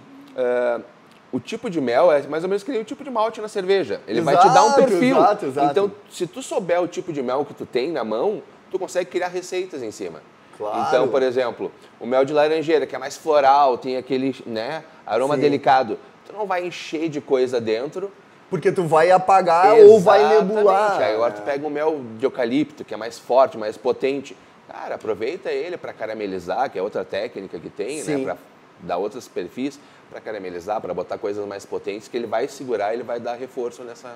o tipo de mel é mais ou menos que nem o tipo de malte na cerveja. Ele vai te dar um perfil. Exato. Então, se tu souber o tipo de mel que tu tem na mão, tu consegue criar receitas em cima. Claro. Então, por exemplo, o mel de laranjeira, que é mais floral, tem aquele, né, aroma delicado. Tu não vai encher de coisa dentro. Porque tu vai apagar ou vai nebular. Aí agora tu pega um mel de eucalipto, que é mais forte, mais potente. Cara, aproveita ele para caramelizar, que é outra técnica que tem, né? Para dar outros perfis, para caramelizar, para botar coisas mais potentes, que ele vai segurar, ele vai dar reforço nessa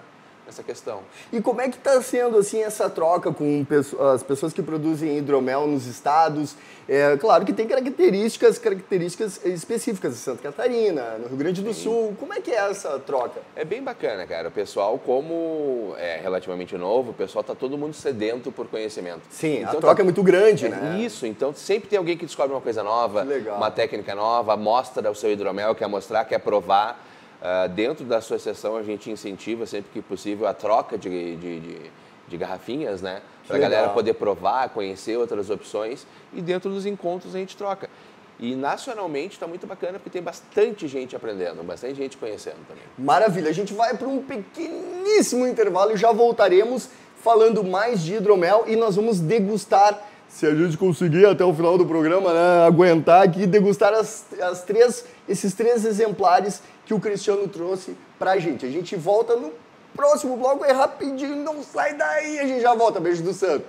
essa questão. E como é que está sendo assim essa troca com as pessoas que produzem hidromel nos estados? Claro que tem características específicas em Santa Catarina, no Rio Grande do Sul. Como é que é essa troca? É bem bacana, cara. O pessoal, como é relativamente novo, o pessoal tá todo mundo sedento por conhecimento. Sim, então, a troca é muito grande, né? Isso, então sempre tem alguém que descobre uma coisa nova, uma técnica nova, mostra o seu hidromel, quer mostrar, quer provar. Dentro da associação a gente incentiva sempre que possível a troca de garrafinhas, né? Para a galera poder provar, conhecer outras opções, e dentro dos encontros a gente troca. E nacionalmente está muito bacana porque tem bastante gente aprendendo, bastante gente conhecendo também. Maravilha, a gente vai para um pequeníssimo intervalo e já voltaremos falando mais de hidromel e nós vamos degustar, se a gente conseguir até o final do programa, né, aguentar aqui, degustar esses três exemplares que o Cristiano trouxe pra gente. A gente volta no próximo bloco, é rapidinho, não sai daí, a gente já volta. Beijo do santo.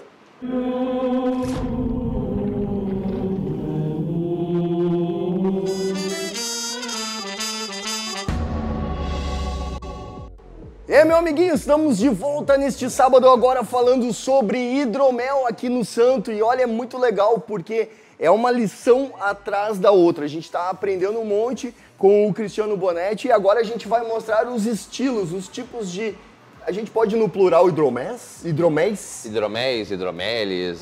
E meu amiguinho, estamos de volta neste sábado agora falando sobre hidromel aqui no Santo. E olha, é muito legal porque é uma lição atrás da outra. A gente está aprendendo um monte com o Cristiano Bonetti e agora a gente vai mostrar os estilos, os tipos de... A gente pode ir no plural hidroméis? Hidroméis, hidromeles.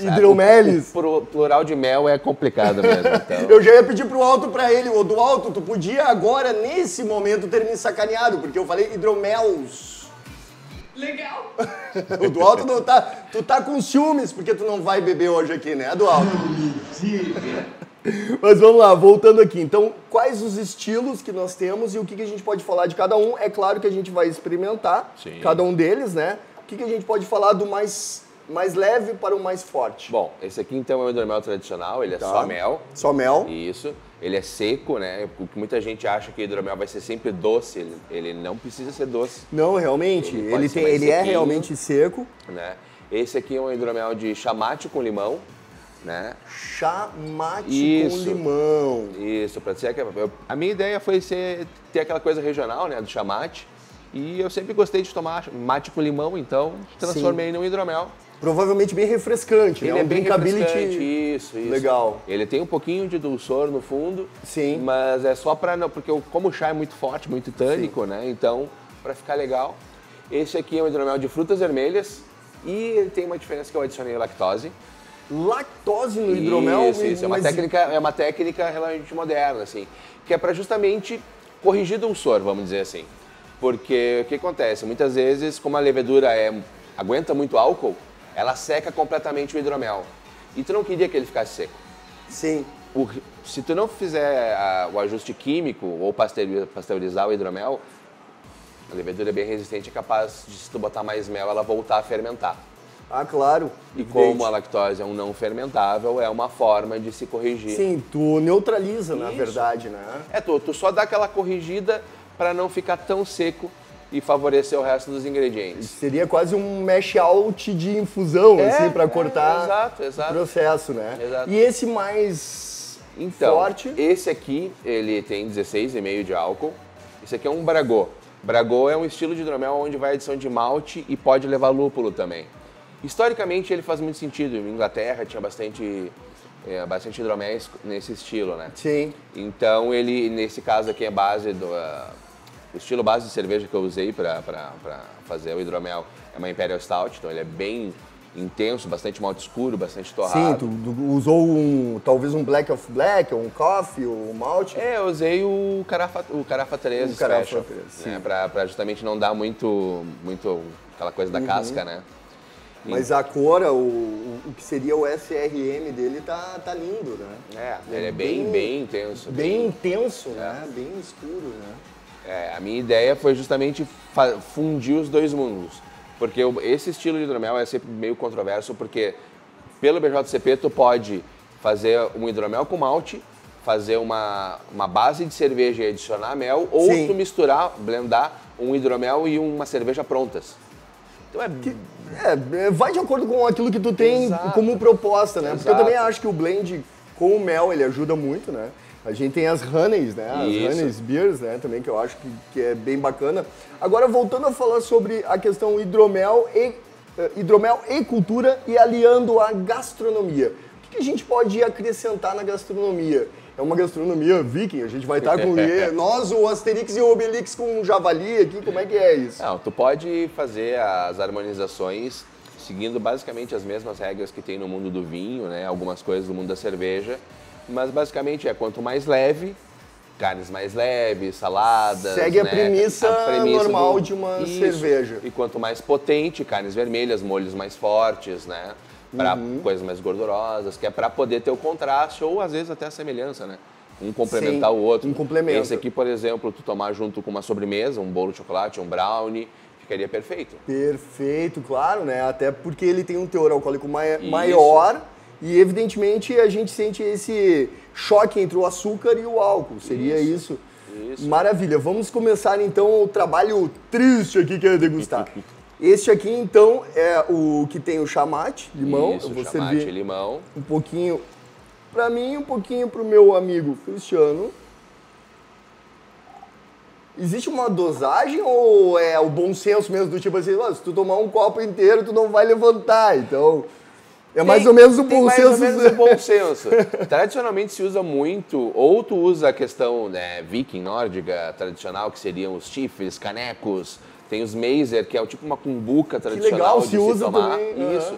Hidromeles. O plural de mel é complicado mesmo. Então. Eu já ia pedir pro Alto pra ele, ô do Alto, tu podia agora, nesse momento, ter me sacaneado, porque eu falei hidromels. Legal. O do Alto não tá... Tu tá com ciúmes porque tu não vai beber hoje aqui, né, do Alto? Mas vamos lá, voltando aqui. Então, quais os estilos que nós temos e o que a gente pode falar de cada um? É claro que a gente vai experimentar cada um deles, né? O que a gente pode falar do mais leve para o mais forte? Bom, esse aqui então é o hidromel tradicional, ele é só mel. Só mel. Isso. Ele é seco, né? O que muita gente acha que o hidromel vai ser sempre doce, ele não precisa ser doce. Não, realmente, ele é realmente seco. Né? Esse aqui é um hidromel de chamate com limão, né? Chamate com limão. Isso, para ser a minha ideia foi ter aquela coisa regional, né, do chamate. E eu sempre gostei de tomar mate com limão, então transformei num hidromel. Provavelmente bem refrescante, ele né? É bem refrescante, isso. Legal. Ele tem um pouquinho de dulçor no fundo, sim, mas é só porque como o chá é muito forte, muito tânico, né? Então, para ficar legal. Esse aqui é um hidromel de frutas vermelhas e ele tem uma diferença que eu adicionei lactose. Lactose no hidromel? Isso. É uma técnica relativamente moderna, assim, que é para justamente corrigir dulçor, vamos dizer assim. Porque o que acontece? Muitas vezes, como a levedura aguenta muito álcool, ela seca completamente o hidromel. E tu não queria que ele ficasse seco. Sim. Se tu não fizer o ajuste químico ou pasteurizar o hidromel, a levedura é bem resistente, é capaz de, se tu botar mais mel, ela voltar a fermentar. Ah, claro. E como a lactose é um não fermentável, é uma forma de se corrigir. Sim, tu neutraliza, na verdade, né? Tu só dá aquela corrigida para não ficar tão seco e favorecer o resto dos ingredientes. Seria quase um mash out de infusão, assim, para cortar o processo, né? Exato. E esse mais forte? Esse aqui, ele tem 16,5 de álcool. Esse aqui é um Bragô. Bragô é um estilo de hidromel onde vai adição de malte e pode levar lúpulo também. Historicamente, ele faz muito sentido. Em Inglaterra tinha bastante hidroméis nesse estilo, né? Sim. Então, ele, nesse caso aqui, é base o estilo base de cerveja que eu usei para fazer o hidromel é uma Imperial Stout, então ele é bem intenso, bastante malte escuro, bastante torrado. Sim, tu usou talvez um Black of Black, ou um Coffee, ou um malte? Eu usei o Carafa 3 Special, né, para justamente não dar muito aquela coisa da casca, né? Mas a cor, o que seria o SRM dele tá lindo, né? Ele é bem intenso. Bem intenso, né? Bem escuro, né? A minha ideia foi justamente fundir os dois mundos. Porque esse estilo de hidromel é sempre meio controverso, porque pelo BJCP tu pode fazer um hidromel com malte, fazer uma base de cerveja e adicionar mel, ou tu misturar, blendar um hidromel e uma cerveja prontas. Então vai de acordo com aquilo que tu tem como proposta, né? Porque eu também acho que o blend com o mel, ele ajuda muito, né? A gente tem as Honeys, né? As Isso. Honeys Beers, né? Também, que eu acho que é bem bacana. Agora, voltando a falar sobre a questão hidromel e cultura e aliando a gastronomia. O que a gente pode acrescentar na gastronomia? É uma gastronomia viking? A gente vai estar com nós, o Asterix e o Obelix com um javali aqui, como é que é isso? Não, tu pode fazer as harmonizações seguindo basicamente as mesmas regras que tem no mundo do vinho, né? Algumas coisas do mundo da cerveja, mas basicamente quanto mais leve, carnes mais leves, saladas. Segue a né? premissa normal de uma Isso. cerveja. E quanto mais potente, carnes vermelhas, molhos mais fortes, né? Para coisas mais gordurosas, que é para poder ter o contraste ou às vezes até a semelhança, né? Um complementar Sim, o outro. um complemento. Esse aqui, por exemplo, tu tomar junto com uma sobremesa, um bolo de chocolate, um brownie, ficaria perfeito. Perfeito, claro, né? Até porque ele tem um teor alcoólico maior e, evidentemente, a gente sente esse choque entre o açúcar e o álcool. Seria isso. Maravilha. Vamos começar, então, o trabalho triste aqui que é degustar. Este aqui, então, é o que tem o chamate, limão. Isso, Eu vou chamate, servir limão. um pouquinho para mim e um pouquinho para o meu amigo Cristiano. Existe uma dosagem ou é o bom senso mesmo do tipo assim, se tu tomar um copo inteiro, tu não vai levantar, então... É mais ou menos o bom senso. Mais ou menos o bom senso. Tradicionalmente se usa muito, ou tu usa a questão viking, nórdica, tradicional, que seriam os chifres, canecos, tem os meiser, que é tipo uma cumbuca tradicional legal, de se usa tomar. também. Isso.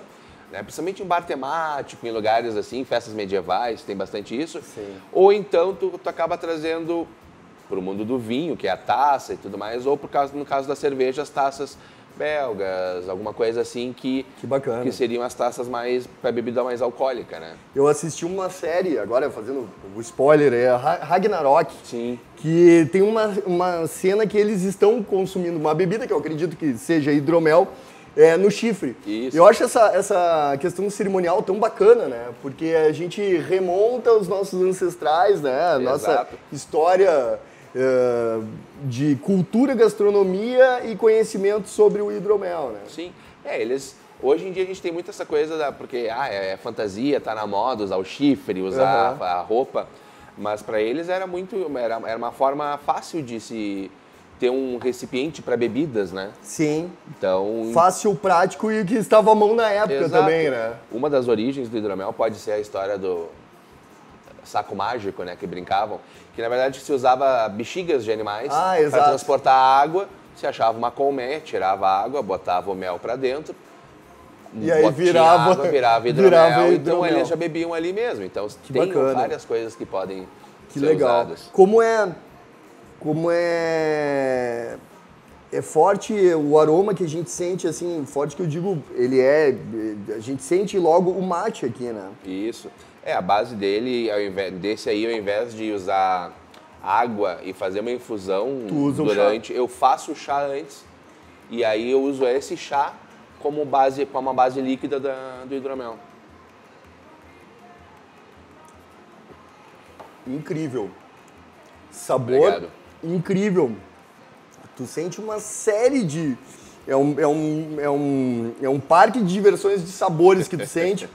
Né? Principalmente em bar temático, em lugares assim, festas medievais, tem bastante isso. Sim. Ou então tu acaba trazendo para o mundo do vinho, que é a taça e tudo mais, ou no caso da cerveja, as taças belgas, alguma coisa assim que bacana. Que seriam as taças mais para bebida mais alcoólica, né? Eu assisti uma série, agora fazendo o spoiler, é a Ragnarok. Sim. Que tem uma cena que eles estão consumindo uma bebida, que eu acredito que seja hidromel, no chifre. Isso. Eu acho essa questão cerimonial tão bacana, né? Porque a gente remonta os nossos ancestrais, né? A nossa Exato. história de cultura, gastronomia e conhecimento sobre o hidromel, né? Sim. Hoje em dia a gente tem muito essa coisa porque é fantasia, tá na moda usar o chifre, usar a roupa, mas para eles era uma forma fácil de se ter um recipiente para bebidas, né? Sim. Então, fácil, prático e que estava à mão na época. exato. Também, né? Uma das origens do hidromel pode ser a história do saco mágico, né, que brincavam, que na verdade se usava bexigas de animais para transportar água, se achava uma colmeia, tirava a água, botava o mel para dentro, e aí virava hidromel, então eles já bebiam ali mesmo. Então tem bacana. várias coisas que podem ser legal. usadas. Como é forte o aroma que a gente sente, assim, forte que eu digo, a gente sente logo o mate aqui, né? Isso. A base dele, ao invés de usar água e fazer uma infusão eu faço o chá antes e aí eu uso esse chá como uma base líquida do hidromel. Incrível. Sabor Obrigado. incrível. Tu sente uma série de... É um parque de diversões de sabores que tu sente,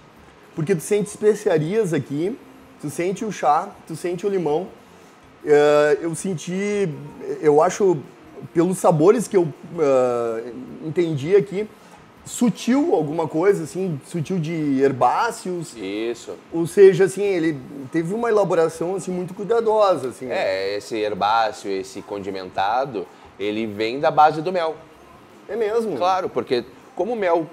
porque tu sente especiarias aqui, tu sente o chá, tu sente o limão. Eu acho, pelos sabores que eu entendi aqui, sutil alguma coisa, assim, sutil de herbáceos. Isso. Ou seja, assim, ele teve uma elaboração, assim, muito cuidadosa, assim. Esse herbáceo, esse condimentado, ele vem da base do mel. É mesmo? Claro, porque como o mel,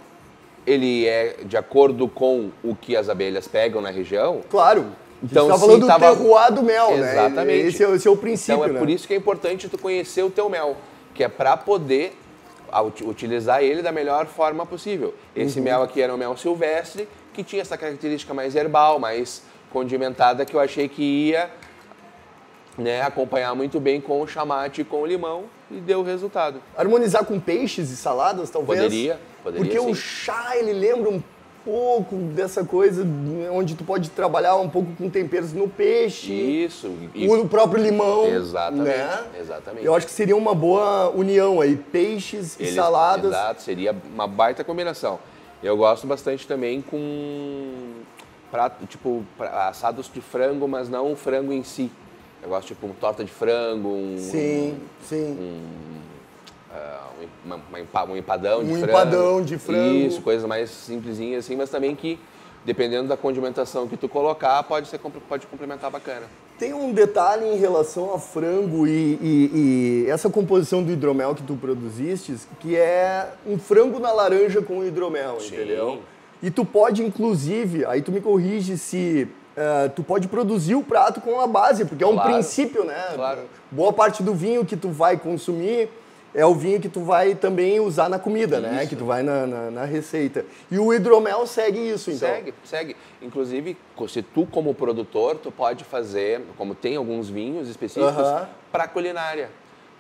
ele é de acordo com o que as abelhas pegam na região... Claro. Então, a gente tá falando do terroir do mel, exatamente. Né? Esse é o princípio, Então, é por isso que é importante tu conhecer o teu mel, que é para poder utilizar ele da melhor forma possível. Esse mel aqui era um mel silvestre, que tinha essa característica mais herbal, mais condimentada, que eu achei que ia acompanhar muito bem com o chamate e com o limão, e deu resultado. Harmonizar com peixes e saladas, talvez? Poderia Porque sim. o chá, ele lembra um pouco dessa coisa onde tu pode trabalhar um pouco com temperos no peixe. Isso. O próprio limão. Exatamente. Né? Exatamente. Eu acho que seria uma boa união aí, peixes e saladas. Exato, seria uma baita combinação. Eu gosto bastante também com prato, tipo assados de frango, mas não o frango em si. negócio tipo uma torta de frango, Sim. um empadão de frango. Empadão de frango. Isso, coisas mais simplesinhas assim, mas também que, dependendo da condimentação que tu colocar, pode complementar bacana. Tem um detalhe em relação a frango e essa composição do hidromel que tu produziste, que é um frango na laranja com hidromel, Sim. entendeu? E tu pode, inclusive, aí tu me corrige se tu pode produzir o prato com a base, porque é um Claro. princípio, né? Claro. Boa parte do vinho que tu vai consumir é o vinho que tu vai também usar na comida, né? Isso. Que tu vai na receita. E o hidromel segue isso, então. Segue. Inclusive, se tu como produtor, tu pode fazer, como tem alguns vinhos específicos, Aham. para culinária.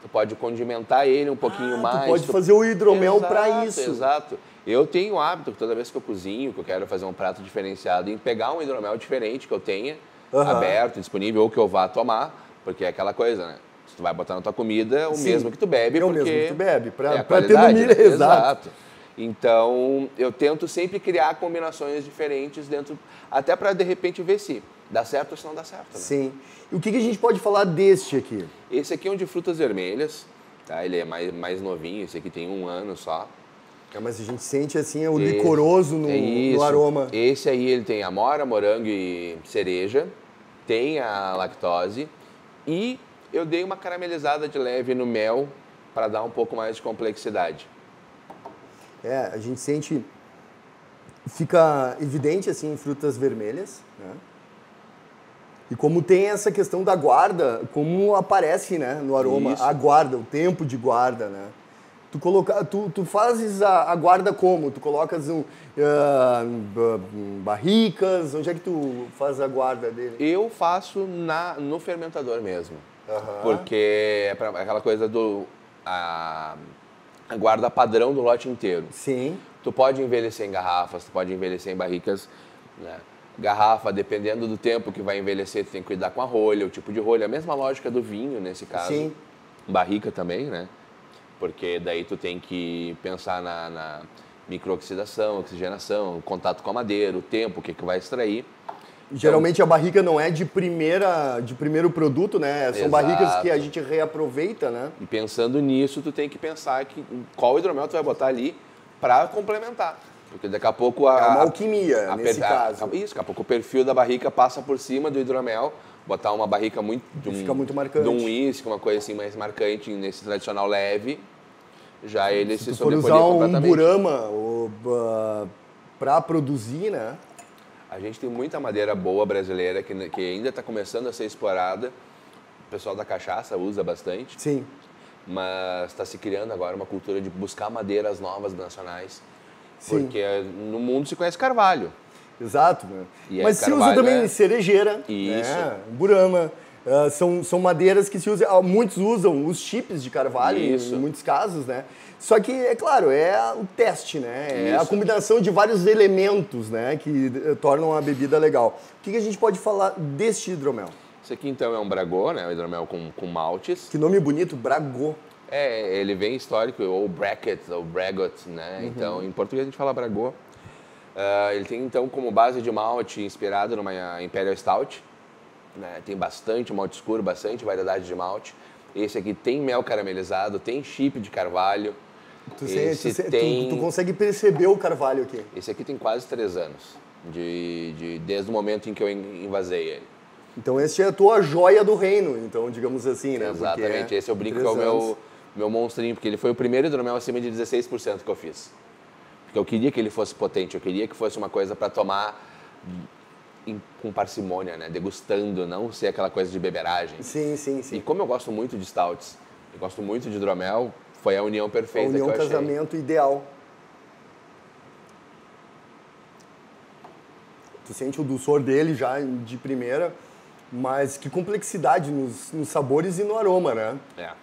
Tu pode condimentar ele um pouquinho mais. Tu pode fazer o hidromel para isso. Exato. Eu tenho o hábito, que toda vez que eu cozinho, que eu quero fazer um prato diferenciado, em pegar um hidromel diferente que eu tenha, aberto, disponível, ou que eu vá tomar, porque é aquela coisa, né? Se tu vai botar na tua comida, é o Sim. mesmo que tu bebe, É o porque... mesmo que tu bebe, pra é a ter no qualidade, milho, né? exato. Então, eu tento sempre criar combinações diferentes dentro, até para de repente ver se dá certo ou se não dá certo, né? Sim. E o que a gente pode falar deste aqui? Esse aqui é um de frutas vermelhas, tá? Ele é mais novinho, esse aqui tem 1 ano só. Mas a gente sente assim o licoroso no Isso. aroma. Esse aí ele tem amora, morango e cereja, tem a lactose e eu dei uma caramelizada de leve no mel para dar um pouco mais de complexidade. A gente sente, fica evidente assim em frutas vermelhas, né? E como tem essa questão da guarda, como aparece, né, no aroma, Isso. a guarda, o tempo de guarda, né? Tu fazes a guarda como? Tu colocas barricas? Onde é que tu faz a guarda dele? Eu faço no fermentador mesmo, porque é aquela coisa a guarda padrão do lote inteiro. Sim. Tu pode envelhecer em garrafas, tu pode envelhecer em barricas, né? Garrafa, dependendo do tempo que vai envelhecer, tu tem que cuidar com a rolha, o tipo de rolha. A mesma lógica do vinho, nesse caso. Sim. Barrica também, né? Porque daí tu tem que pensar na microoxidação, oxigenação, contato com a madeira, o tempo, o que vai extrair. Geralmente a barrica não é de primeiro produto, né? São Exato. barricas que a gente reaproveita, né? E pensando nisso, tu tem que pensar qual hidromel tu vai botar ali para complementar. Porque daqui a pouco É uma alquimia, nesse caso. Isso, daqui a pouco o perfil da barrica passa por cima do hidromel, botar uma barrica Fica muito marcante. de um uísque, uma coisa assim mais marcante nesse tradicional leve, já ele se Se tu for sobrepolia usar um completamente. burama para produzir, né? A gente tem muita madeira boa brasileira que ainda está começando a ser explorada. O pessoal da cachaça usa bastante. Sim. Mas está se criando agora uma cultura de buscar madeiras novas nacionais. Sim. Porque no mundo se conhece carvalho. Exato, né? E aí, Mas se usa carvalho também é- cerejeira, Isso. né? Burama. São madeiras que se usam, muitos usam os chips de carvalho Isso. em muitos casos, né? Só que, é claro, é o teste, né? É a Isso. combinação de vários elementos, né? Que tornam a bebida legal. O que a gente pode falar deste hidromel? Esse aqui então é um bragô, né? Um hidromel com maltes. Que nome bonito, Bragô. Ele vem histórico, ou bracket, ou bragot, né? Então, em português a gente fala bragô. Ele tem então como base de malte inspirado numa Imperial Stout. Né? Tem bastante malte escuro, bastante variedade de malte. Esse aqui tem mel caramelizado, tem chip de carvalho. Tu consegue perceber o carvalho aqui. Esse aqui tem quase 3 anos, desde o momento em que eu invasei ele. Então esse é a tua joia do reino, então, digamos assim, né? Porque Exatamente, esse eu brinco que 3 é o anos. meu monstrinho, porque ele foi o primeiro hidromel acima de 16% que eu fiz. Porque eu queria que ele fosse potente, eu queria que fosse uma coisa para tomar com parcimônia, né? Degustando, não ser aquela coisa de beberagem. Sim, sim, E sim. como eu gosto muito de stouts, eu gosto muito de hidromel, foi a união A perfeita união que eu achei. casamento ideal. Tu sente o dulçor dele já de primeira, mas que complexidade nos sabores e no aroma, né?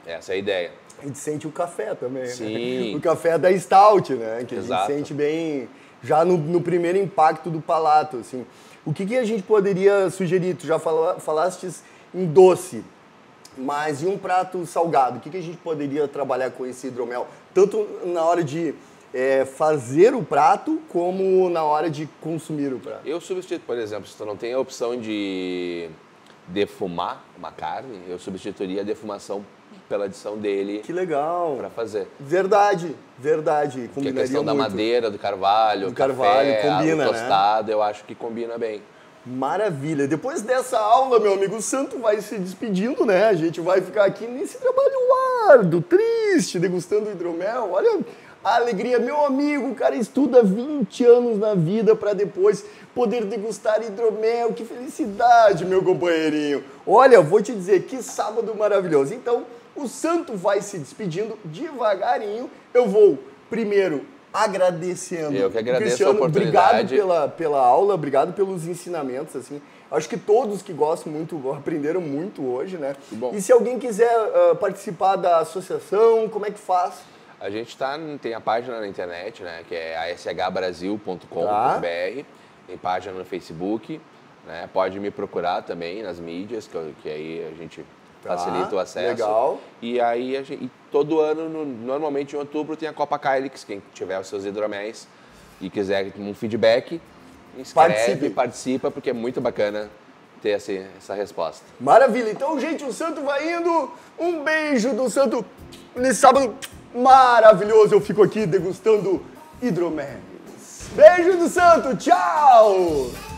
Essa é a ideia. A gente sente o café também, Sim. né? O café da Stout, né? Que Exato. a gente sente bem já no primeiro impacto do palato, assim. O que a gente poderia sugerir? Tu já falaste em doce, mas e um prato salgado? O que a gente poderia trabalhar com esse hidromel? Tanto na hora de fazer o prato, como na hora de consumir o prato. Eu substituo, por exemplo, se tu não tem a opção de defumar uma carne, eu substituiria a defumação pela adição dele Que legal. para fazer. Verdade, verdade. Porque a Combinaria questão da muito. madeira, do carvalho, Do carvalho, café, combina, água né? tostada, eu acho que combina bem. Maravilha. Depois dessa aula, meu amigo, o Santo vai se despedindo, né? A gente vai ficar aqui nesse trabalho árduo, triste, degustando hidromel. Olha a alegria. Meu amigo, o cara estuda 20 anos na vida para depois poder degustar hidromel. Que felicidade, meu companheirinho. Olha, vou te dizer, que sábado maravilhoso. Então, o Santo vai se despedindo devagarinho. Eu vou primeiro agradecendo. Eu que agradeço Cristiano, a oportunidade. Obrigado pela aula, obrigado pelos ensinamentos, assim. Acho que todos que gostam muito aprenderam muito hoje, né? Que bom. E se alguém quiser participar da associação, como é que faz? A gente tem a página na internet, né, que é ashbrasil.com.br, tem página no Facebook, né, pode me procurar também nas mídias, que aí a gente facilita o acesso. Legal. E aí, e todo ano, normalmente em outubro, tem a Copa Calyx, quem tiver os seus hidroméis e quiser um feedback, inscreve, participa, porque é muito bacana ter essa resposta. Maravilha. Então, gente, o Santo vai indo. Um beijo do Santo nesse sábado maravilhoso. Eu fico aqui degustando hidroméis. Beijo do Santo. Tchau!